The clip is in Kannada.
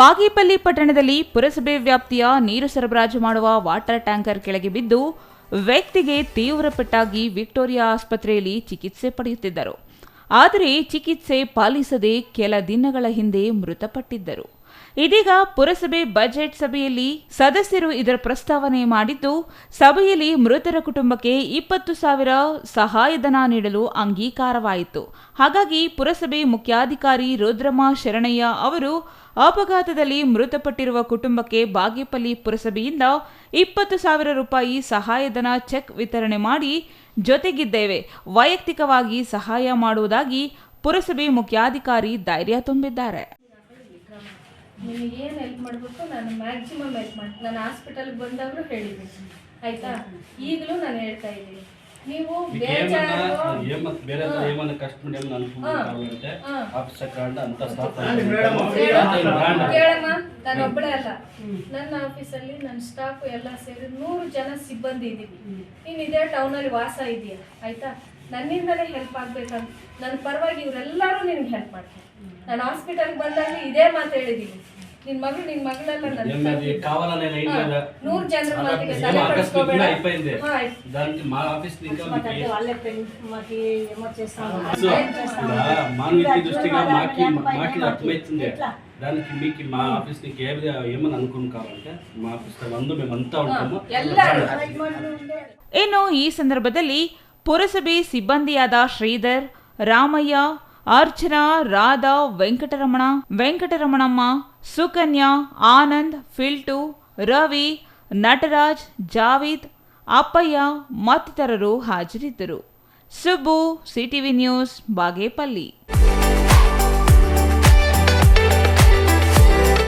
ಬಾಗೇಪಲ್ಲಿ ಪಟ್ಟಣದಲ್ಲಿ ಪುರಸಭೆ ವ್ಯಾಪ್ತಿಯ ನೀರು ಸರಬರಾಜು ಮಾಡುವ ವಾಟರ್ ಟ್ಯಾಂಕರ್ ಕೆಳಗೆ ಬಿದ್ದು ವ್ಯಕ್ತಿಗೆ ತೀವ್ರ ಪೆಟ್ಟಾಗಿ ವಿಕ್ಟೋರಿಯಾ ಆಸ್ಪತ್ರೆಯಲ್ಲಿ ಚಿಕಿತ್ಸೆ ಪಡೆಯುತ್ತಿದ್ದರು. ಆದರೆ ಚಿಕಿತ್ಸೆ ಪಾಲಿಸದೆ ಕೆಲ ದಿನಗಳ ಹಿಂದೆ ಮೃತಪಟ್ಟಿದ್ದರು. ಇದೀಗ ಪುರಸಭೆ ಬಜೆಟ್ ಸಭೆಯಲ್ಲಿ ಸದಸ್ಯರು ಇದರ ಪ್ರಸ್ತಾವನೆ ಮಾಡಿದ್ದು, ಸಭೆಯಲ್ಲಿ ಮೃತರ ಕುಟುಂಬಕ್ಕೆ 20,000 ಸಹಾಯಧನ ನೀಡಲು ಅಂಗೀಕಾರವಾಯಿತು. ಹಾಗಾಗಿ ಪುರಸಭೆ ಮುಖ್ಯಾಧಿಕಾರಿ ರುದ್ರಮ್ಮ ಶರಣಯ್ಯ ಅವರು ಅಪಘಾತದಲ್ಲಿ ಮೃತಪಟ್ಟಿರುವ ಕುಟುಂಬಕ್ಕೆ ಬಾಗೇಪಲ್ಲಿ ಪುರಸಭೆಯಿಂದ 20,000 ರೂಪಾಯಿ ಸಹಾಯಧನ ಚೆಕ್ ವಿತರಣೆ ಮಾಡಿ ಜೊತೆಗಿದ್ದೇವೆ, ವೈಯಕ್ತಿಕವಾಗಿ ಸಹಾಯ ಮಾಡುವುದಾಗಿ ಪುರಸಭೆ ಮುಖ್ಯಾಧಿಕಾರಿ ಧೈರ್ಯ ತುಂಬಿದ್ದಾರೆ. ನಿಮಗೆ ಏನು ಹೆಲ್ಪ್ ಮಾಡಬೇಕು ನಾನು ಮ್ಯಾಕ್ಸಿಮಮ್ ಹೆಲ್ಪ್ ಮಾಡ್ತೀನಿ. ನಾನು ಹಾಸ್ಪಿಟಲ್ಗೆ ಬಂದಾಗಲೂ ಹೇಳಿದ್ದೀನಿ, ಆಯಿತಾ? ಈಗಲೂ ನಾನು ಹೇಳ್ತಾ ಇದ್ದೀನಿ, ನೀವು ಕೇಳಮ್ಮ, ನಾನು ಒಬ್ಬಳೇ ಅಲ್ಲ, ನನ್ನ ಆಫೀಸಲ್ಲಿ ನನ್ನ ಸ್ಟಾಫ್ ಎಲ್ಲ ಸೇರಿ 100 ಜನ ಸಿಬ್ಬಂದಿ ಇದ್ದೀವಿ. ನೀನು ಇದೇ ಟೌನಲ್ಲಿ ವಾಸ ಇದೆಯಾ, ಆಯಿತಾ? ನನ್ನಿಂದಲೇ ಹೆಲ್ಪ್ ಆಗ್ಬೇಕಂತ ನನ್ನ ಪರವಾಗಿ ಇವರೆಲ್ಲರೂ ನಿನ್ಗೆ ಹೆಲ್ಪ್ ಮಾಡ್ತೀನಿ. ನಾನು ಹಾಸ್ಪಿಟಲ್ಗೆ ಬಂದಾಗ ಇದೇ ಮಾತು ಹೇಳಿದ್ದೀನಿ, ನಿನ್ ಮಗಳೆಲ್ಲ 100 ಜನರ ಮಾತಿಗೆ ತಲೆ ಕೆಡಿಸ್ಕೋಬೇಡ. మానవీయ దృష్టిగా మాకి అర్థమవుతుంది. దానికి మీకు మా ఆఫీస్ కి ఏమని అనుకుని కావాలంటే మా ఆఫీస్ లో మేమంతా ఉంటాము. ಇನ್ನು ಈ ಸಂದರ್ಭದಲ್ಲಿ ಪುರಸಭೆ ಸಿಬ್ಬಂದಿಯಾದ ಶ್ರೀಧರ್, ರಾಮಯ್ಯ, ಅರ್ಚನಾ, ರಾಧಾ, ವೆಂಕಟರಮಣಮ್ಮ, ಸುಕನ್ಯಾ, ಆನಂದ್, ಫಿಲ್ಟು, ರವಿ, ನಟರಾಜ್, ಜಾವೀದ್, ಅಪ್ಪಯ್ಯ ಮತ್ತಿತರರು ಹಾಜರಿದ್ದರು. Subbu, CTV news, Bagepalli.